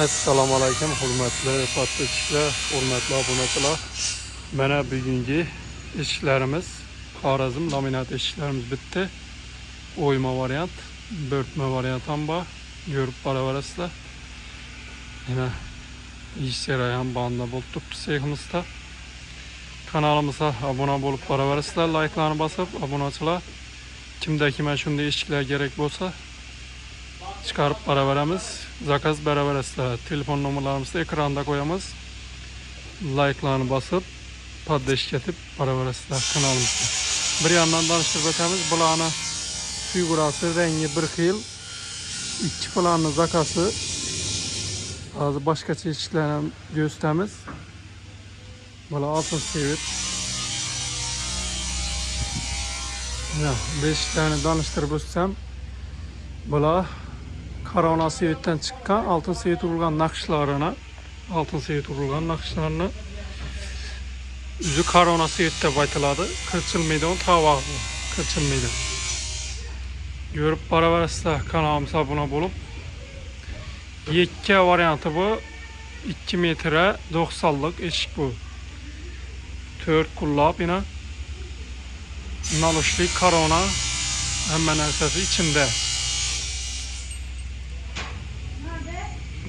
Assalomu alaykum, hurmatli podpischilar, hurmatli obunachilar. Mana bugungi ishlarimiz, Xorazm laminat ishlarimiz bitti. O'yma variant, bo'rtma variant ham bor. Ko'rib boraverasizlar. Yana ish jarayon banda bo'lib turibdi seximizda. Kanalimizga obuna bo'lib boraverasizlar, like'larni bosib, obunachilar. Kimda kime shunday ishlar kerak bo'lsa chiqarib boraveramiz. Zakaz beraverasizlar. Telefon nomerlarimizni ekranda koyamiz. Like'larni bosib, poddesh etib boraverasizlar kanalimizda. Bir yandan tanıştırıp ötemiz. Bularni figurası, rengi bir xil. İki planlı zakası. Bazı başka çeşitlerini gösterimiz. Bular altın sevit. 5 tane danıştırıp ötsem. Bular Karona sevitten çıkan altın sevit urulgan nakışlarına, altın sevit urulgan nakışlarını üzü Karona sevitte baytıladı. Kırçılmaydı, onu tavağı kırçılmaydı. Görüp baraverasizlar kanalımıza abone bulup. Yekke variantı bu. 2 metre 90'lık eşik bu. 4 kullap yine. Naluşlu Karona hemen arkası içinde.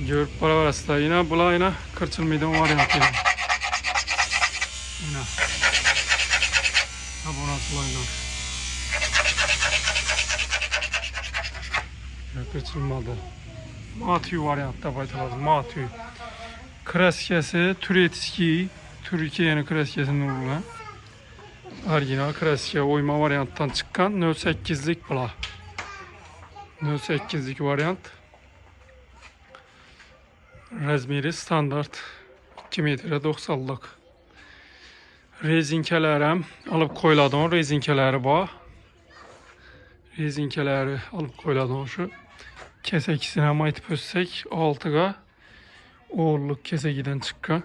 Görüp baraverasizlar. Yine bular yine kırçılmaydı variantı. Yine. Abonachilar. Kırçılmadı. Matyu variantta baytaladi. Matyu. Kraskasi Turetskiy. Türkiye'nin kraskasini urgan. Orijinal kraska o'yma variantdan chiqqan 08'lik bular. 08'lik variant. Razmeri standart 2 metre 90'lık. Rezinkeler ham alıp koyuladan rezinkeleri bor. Rezinkeleri alıp koyuladan şu. Kesekisini ham aytib o'tsak 6'ga o'g'irlik kesegidan chiqqan.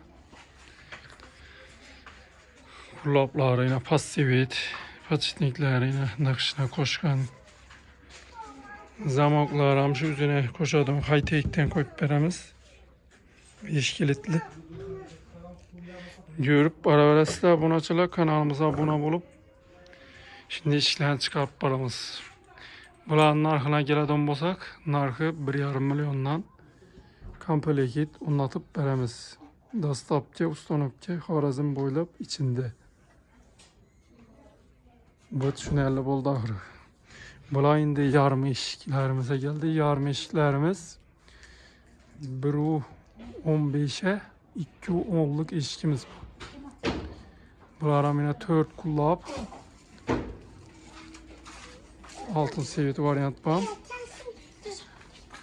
Kullaplari yine passivit, podchitniklari yine naqshini qo'shgan. Zamoklar ham shu o'zine qo'shadigan high-tech'dan qo'yib beramiz. 5 kilitli. Görüp baraverasizlar obunachilar, kanalımıza abone bulup şimdi ishlarni chiqarib boramiz. Bularning narxini keladigan bo'lsak, narxi 1,5 milliondan komplekt o'rnatib beramiz. Dostavka, ustanovka Xorazm bo'ylab içinde. Bu tushunarli bo'ldi axir. Bular endi yarım eshiklarimize geldi. Yarım eshiklarimiz 1,15'e 2,10'luk eshikimiz bu. Bular ham yine 4 kullap. Altın sevit variant var.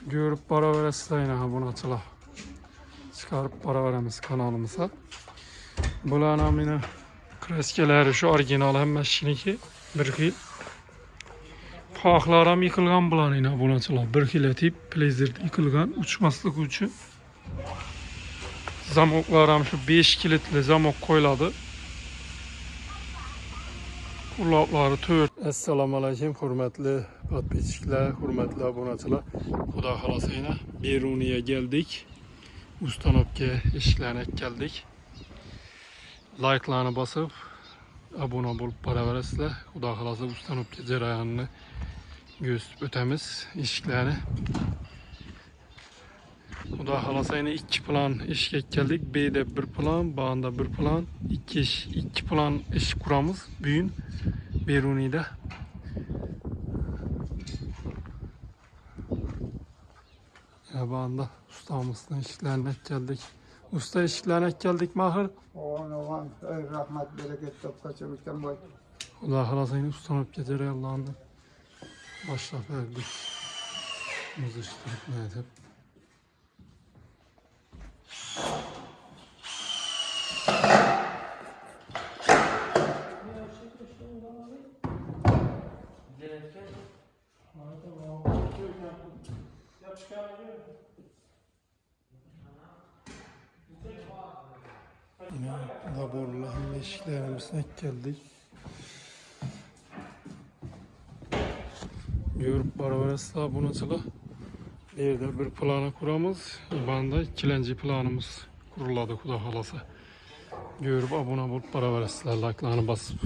Görüp baraverasizlar yine obunachilar. Çıkarıp baraveramiz kanalımıza. Bular ham yine kraskalari şu orijinal hammashiniki bir xil. Qoqlar ham yıkılgan bular yine obunachilar. Bir xil etib plezerda yıkılgan uçmaslik uchun. Zamoklar ham şu 5 kilitli zamok qo'yiladi. Kullaplari 4. Assalomu alaykum, hurmatli podpischilar, hurmatli obunachilar. Xudo xolasa yine Beruniya geldik. Ustanovka ishlarni keldik. Like'larni bosib, abone bo'lib boraverasizlar. Xudo xolasa ustanovka jarayonini gösterib o'tamiz ishlarni. Xudo xolasa yine 2 plan ishga keldik. B'da 1 plan, B'da 1 plan, 2 plan ish kuramiz bugun Beruniyda. Ba'da ustamızdan ishlarni keldik. Usta ishlarni keldik mahir. Oğlan, rahmet, bereket, topkaçımızdan boy. Xudo xolasa yine ustanovka jarayonlarini boshlab berdik. Muzishtirib netib. Yine laborla işlerimizden geldik. Görüp baraverasizlar obunachilar. Yerde bir planı kuramız. Banda ikinci planımız kuruladı Xudo xolasa. Görüp abone olup para veresizler, like'larını basıp.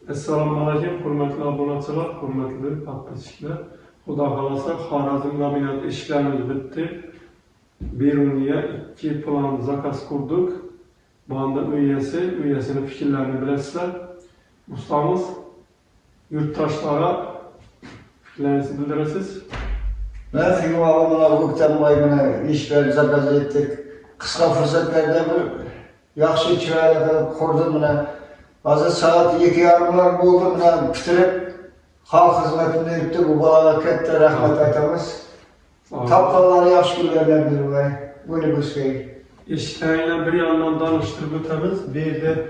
Assalomu alaykum, hurmatli obunachilar, hurmatli podpischilar. Xudo xolasa Xorazm laminat ishlarimiz bitti. Beruniya 2 plan zakaz kurduk. Banda üyesinin fikirlerini bilasizlar. Ustamız yurttaşlara fikirlerinizi bildiresiz. Ben fikrim alımına hukuktan baygına işler zakaz ettik. Kısa fırsatlarda bir yaxşı kirayla kurdum buna. Hazır saat 2:30'lar oldu buna bitirip halk hizmetinde yürüttük. Bu balana katta rahmet aytamiz. Tapqanları yaxşı günlerdendir vay. Bunu bu şey. Eşiklerine bir yandan danıştırıp ötemiz. Bir de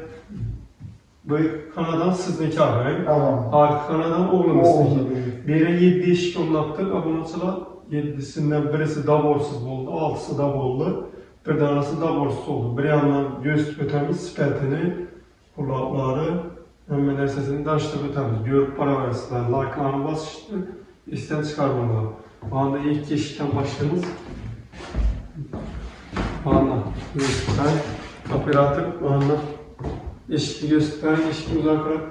bu kanadan sizniki ağabeyim. Tamam. Arka kanadan oğlunuz. Oğlum. Biri 7 eşik onlattık. Abonaçılar 7'sinden birisi daborsuz oldu. 6'sı dabor oldu. Bir tanesi daborsuz oldu. Bir yandan göz ötemiz speltini, kulakları, hemen nersesini danıştırıp ötemiz. Görüp para versinler. Like'larını basıştı. İsten çıkar bunlar. Bu anda ilk eşikten başladığımız. Bana göster, operatör bana eşitli göster, eşitli uzaklık.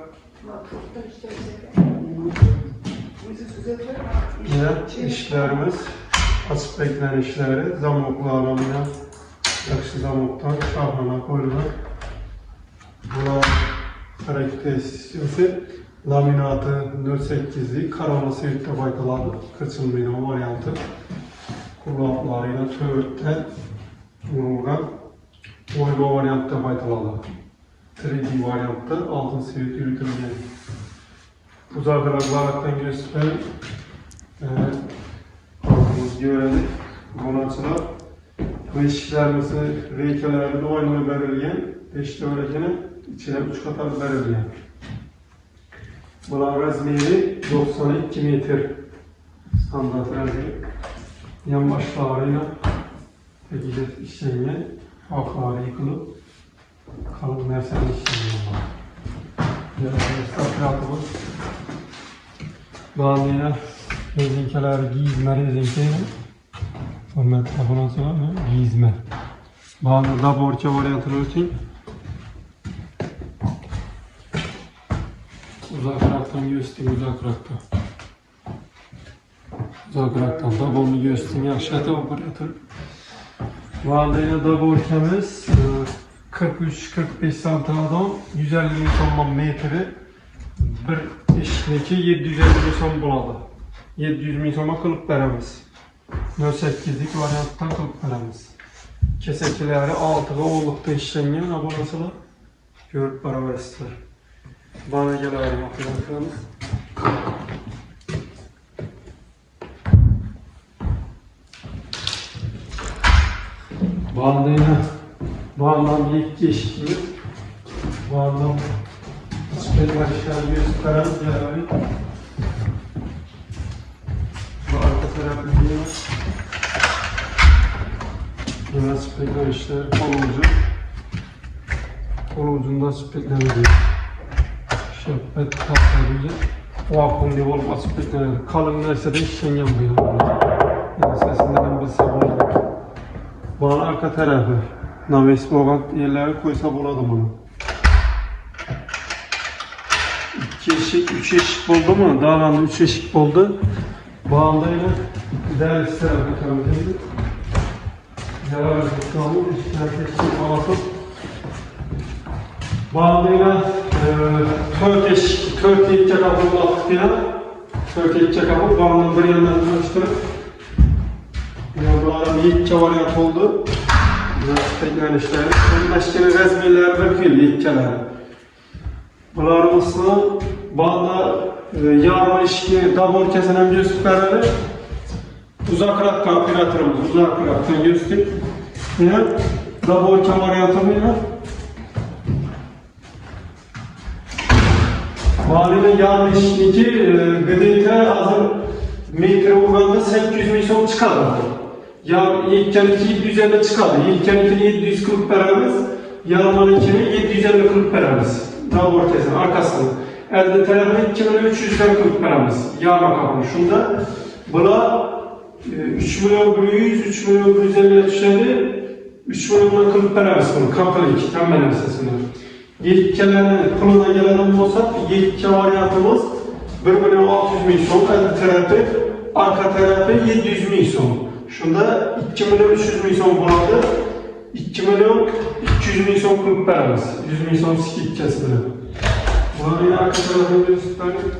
Yine işlerimiz, açık beklenen işleri, zamoklarına, yakışı zamoktan şahına koyulan. Buna karakteristiği laminatı 4.8'li karama seviyette baykalardı. Kırçınlığıyla varyantı. Kulaklarıyla törtten vurulgan oyma variantta baytaladı. 3D variantta altın seviyet yürütülgen. Uzaklıklardan gösteren altımız görelim. Bonaçılar bu eşiklerimizi reykelerinde oynamaya verilgen, eşte öğretmenin içine 3 katar verilgen. Bunlar razmeri 92 metre standart razmeri. Yan başlarıyla tekilet işlengen, halkları yıkılıp kalın merseni işlengen var. Stratratımız bağlayan rezinkeler giyizme rezinkeyle hürmetli abonasılar giyizme. Bağlı da borça varyantını için uzakraktan göstereyim uzakraktan. Uzakraktan da bunu göstereyim yaşatı operatör. Bağlayan da borçamız 43-45 santimetre 150 metre bir işleki 750 son buladı. 700 sona kılıp veremiz. 4.8'lik varyanttan kılıp veremiz. Kesekileri 6'lı oğlukta işlengen abonasılar görüp para versinler. Bana gelelim yapacaklarımız. Bağından bir iki eşitliği. Bağından çıkacak işler gösteren yerleri. Bu arka tarafı diyoruz. Yine çıkacak işler kolucu. Kolucunda çıkacak şefet kaplarıyla vakum diye olmaz çıkacak. Kalın neyse de işlengen bu yana. Yani sesinden bilse olur. Bağın arka tarafı. Naves boğan yerlere koysa buladım onu. 2 eşik, 3 eşik oldu mu? Dağlandı 3 eşik oldu. Bağında yine değerli tarafı temizledi. Yarar zıkkağımı, işler kesin alasın. Bağında yine 4 eşik, 4 eşik kapı attık yine. 4 eşik kapı bağında bir yandan çalıştırıp. Yanlardan ilk varyant oldu. Tekrar işler. Başkanı resmiler bakıyor ilkeler. Bunlarımızı bağda yarma işini dabor kesenen göstererek uzaklık operatörümüz uzaklıktan gösterip yine dabor varyantıyla Maliyle yarma işindeki gıdayete hazır metre uğranda 800 milyon çıkardı. Ya ilkken 750 çıkardı. İlkken 740 paramız, yarmanın 750 paramız. Daha ortasının arkasını. elde tarafı 2300'den 40 paramız. Yarma kapını. Şunda bula 3 milyon 100, 3 milyon 150'ye düşedi. 3 milyondan 40 paramız bunun. Kapılı iki. Tam benim sesimler. Yetkelerini puluna gelen olsa yetke varyantımız 1 milyon 600 bin son. Elde tarafı, arka tarafı 700 bin son. Şunda 2 milyon 300 bin son buladı. 2 milyon 200 bin son 40 paramız. 100 bin son sikik kesmeli. Buna yine arka tarafını göstereyim.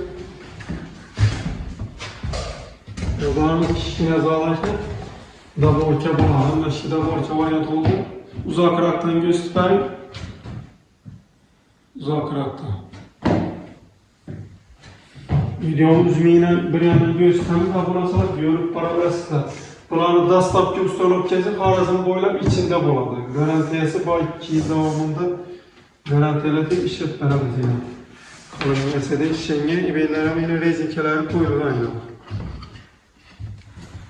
Yoğanın kişine zalaştı. Daborka bulalım. Naşı daborka varyant oldu. Uzak raktan göstereyim. Uzak raktan. Videonun üzümüne bir yandan göstereyim. Abone olsak diyorum para versin. Bunları dastlapki ustalık kesip harazın boylap içinde buladı. Garantiyası bu 2 yıl devamında garantiyeli işletmelerimiz yani. Kalın mesele işenge ibeylerime yine rezinkeleri koyulur aynı.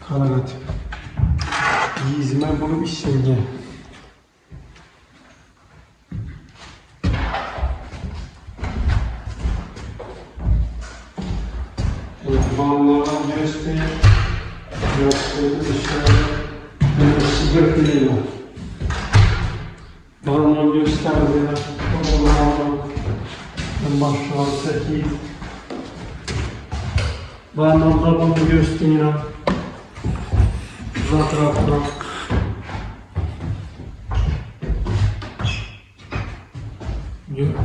Kalın atip. Yizme bulup işenge. Evet, bağlılardan göstereyim. Yaptığımız işlerden sigara değil var. Bağımlı gösterdiğine bağımlı başlar 8 bağımlı bunu gösterdiğine zaten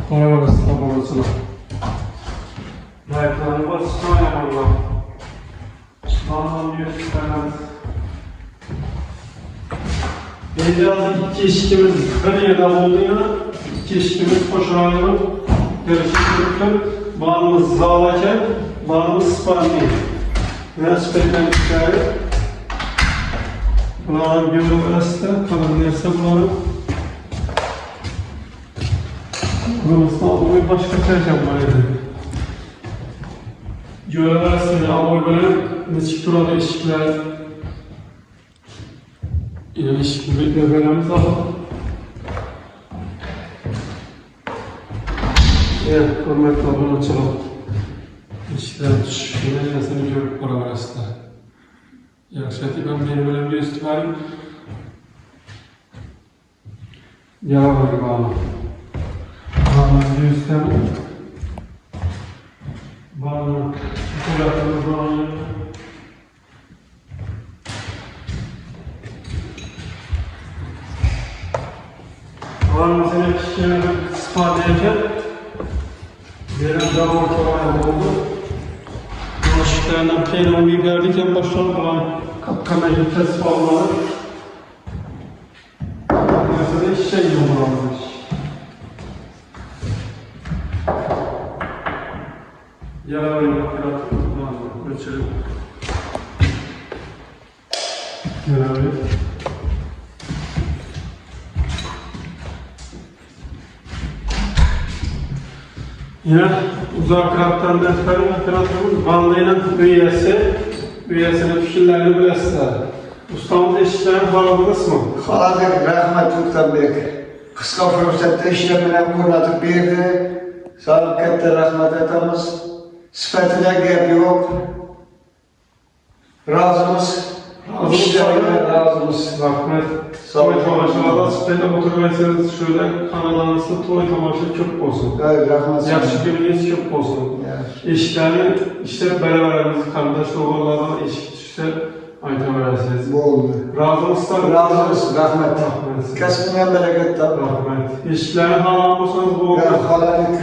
para arası tabanasına layıklarını basına yaparlar. Bağımlı gösterdiğine Beyazın iki ilişkimiz bir yerde olduğuna, iki ilişkimiz koşulanıyor. Görüşürüz. Bağımız zağlaken, bağımız spaniye. Biraz beklentikleri. Bunların geografisi kalın neyse bunları. Burası almayı başka tercih var. Geografisini almayı böyle neçik turada ilişkiler. İlişki bölümümüz alalım. Evet, hürmetli abone açalım. İlişkiler düşüşüne nesini görüp para arasında. Yakışıklı ben benim bölümde üstüvarım. Yavaş gibi bağlı. Bağlı üstüvarım. Bağlı. Kutulatımız bağlı. Mesela kişilerin ispadeyken benim daha ortalama oldu. Bulaşıklarından peynir biberliyken başladı falan kapkamayı test olmalı. Mesela hiç şey yapamamış. Yararlı yapıyorum. Ölçelim. Yararlı. Yine uzak krattan defterin kratımız bandıyla üyesinin fikirlerini bilesizler. Ustamız eşitlerin bağladınız mı? Haladık, rahmet Tuktan Bey. Kısa fırsatta işlemine kurnatıp berdi. Sağlık katta rahmet etamiz. Sıfatına gap yok. Razımız. İşlerine razımız. Rahmet. Toy tamaşalarda sıfırda oturmaysanız şöyle kanallarınızda toy tamaşa çok olsun. Evet, rahmet. Yaxşı gününüz çok olsun. İşlerini, işte beraberimiz, kardeş oğullardan eşik düşse aytamayarsınız. Bu oldu. Razımızdan. Razımız, rahmet. Rahmet. Kesminen bereket tabi. Rahmet. İşlerini halam olsanız bu oldu.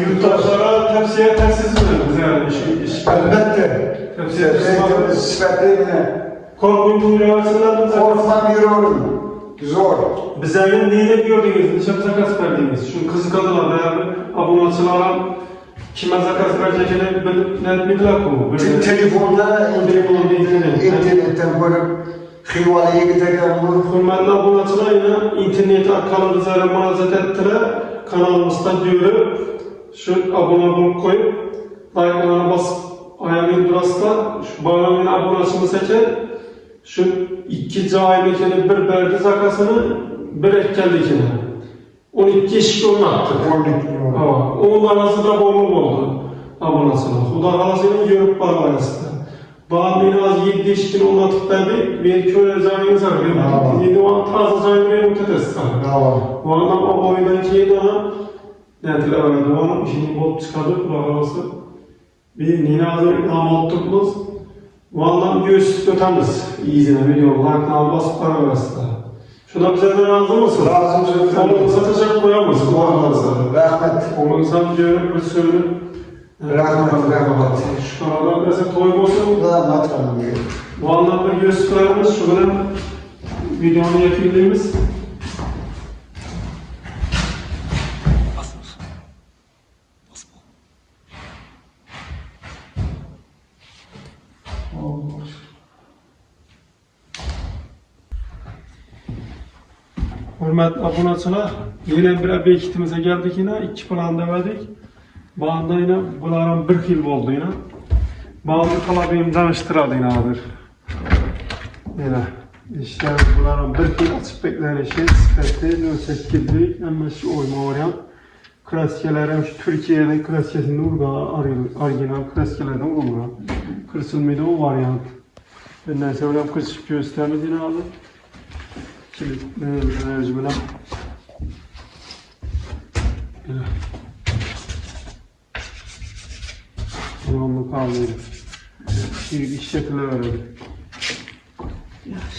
Yurttaşlara tepsiye tersiz mi? Yani iş. Elbette. Tepsiye tersiz mi? Sıfatlarına. Korkun buyuruyorsunlar. Korkma yürüyorum. Zor. Bizlerin neyine gördünüz? Nişan zakas verdiniz. Şu kızı kadınlar beraber abonatçılara kime zakas vereceğini bildiler bu. Telefonda internetten koyup hıyvalaya giderken bu. Hürmetli abonatçılar yine internet arkalı bizlere murazat ettiler. Kanalımızda diyor şu abone bulup koyup like'larına basıp ayağını durasta şu bağlamın abonatçımı seçer. Şu iki aylıkini bir berdi zakasını bir ekkeldikini. 12 eşik onu attı. 12 Onun arası da bol oldu. abonasına. Xudo xolasini görüp boraverasizlar. Bana az 7 işkin anlatıp verdi. Bir köy zayını sarıyor. 7 an taze zayını verip ötetesi sarıyor. Tamam. Bu adam o boydan keyin ona netiler verdi. Onun işini bulup çıkardı. Kulağısı. Bir nine hazır damat tutmaz. Bu adam göğüs ötemiz. İyisine biliyorum. Laktan basıp para versinler. Şuna bize de razı mısın? Razımız Onu satacak koyamazsın. Rahmet. Onu insan görüp bir söylüp Rahmet. şu aradan mesela toy olsun. Rahmet. Bu anlamda gösterimiz şu kadar videonu yakınlığımız. Hürmetli abonaçılar, yine bir beykitimize geldik yine, 2 planda verdik. Bağında yine bunların 1 yıl oldu yine. Bağında talabeyim danıştıradı yine adır. Yine işte bunların 1 yıl açıp beklenen şey sıfırdı, 08'lik, ama şu oyma oraya. Klasikelerim şu Türkiye'de klasikesinde orijinal klasikelerden vurulur. Kırsılmaydı o varyant. Benden sonra kısıp göstermedi yine adı. Enerji bilen. Devamlı kaldıydı. İş şekilde verildi.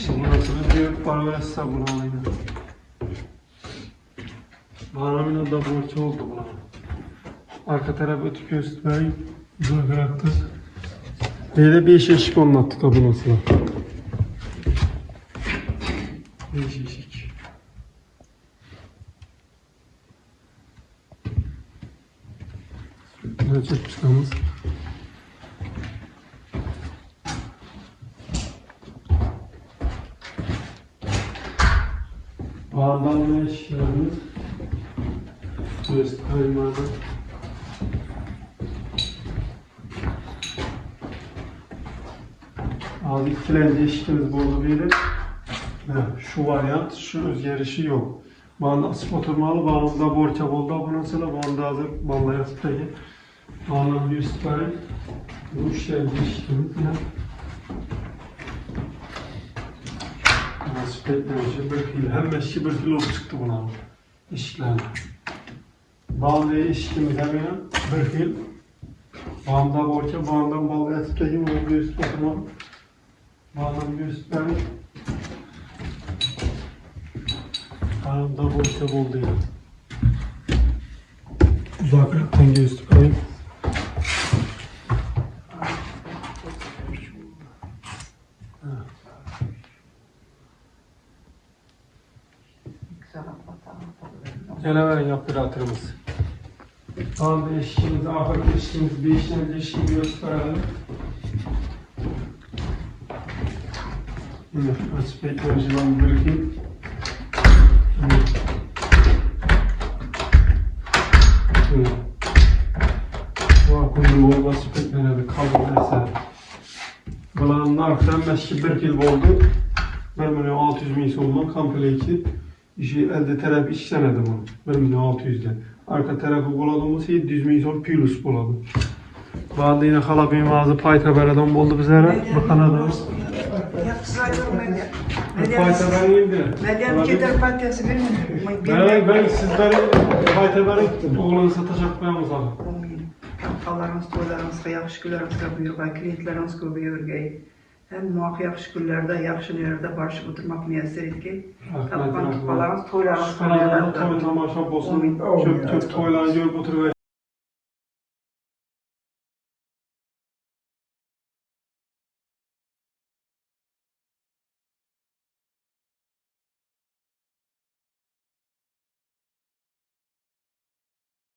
Bundan diyor para verse bunu alayım. Bağlamıyla da borç oldu buna. Arka tarafı ötü göstereyim. Böyle bıraktık. Böyle bir eşik anlattık abonasına. Değişik. Ne çekmişlerimiz? Bağdan ne işlerimiz? Turist kaymağı. Az ikilenci eşikimiz buldu biri. Şu varyant, şu özgerişi yok. Bana açıp oturmalı, bağımda borça oldu abonasıyla, bağımda hazır, bağımda yatıktaki. Bağımda bir süperi. Bu işlerin eşikimiz yine. Nasip etmemişim, bir yıl, hem eşki bir yıl çıktı buna. İşlerine. Bağımda eşikimiz hemen bir yıl. Bağımda borça, bağımdan bağımda yatıktaki, bağımda bir süperi. Bağımda bir süperi. Bağımda borça oldu ya. Uzaklıktan göğüslük alayım. Canavar yapıratırımız. Bağımda eşiğimiz, ahırda eşiğimiz, bir işlemde eşiği gösterelim. Yine açıp ekranıcıdan bırakayım. Bu akıllı olması pek önemli. Kaldı eser. Bunların arkadan meşki 1 yıl oldu. 1.600.000 solundan komple 2. İşi elde tarafı işlemedi bunu. 1.600'den. Arka tarafı buladığımız 700.000 sol plus buladı. Bağında yine hala benim ağzı payta beradan oldu bizlere. Bakan adamız. Payta vereyim. Medyan keter partiyası bir mi? Ben sizlere payta vereyim. Oğlanı satacak koyamız abi. Allah'ınız, toylarınızga, yaxşı günlərinizga buyurğay, klientlərinizga buyurğay. Hem muaq yaxşı günlərdə, yaxşı yerdə barışıb oturmaq müyəssər etki. Tapqan tutmalarınız, toylarınızga buyurğay. Toy tamaşa olsun. Çok toylar görüp oturuyor.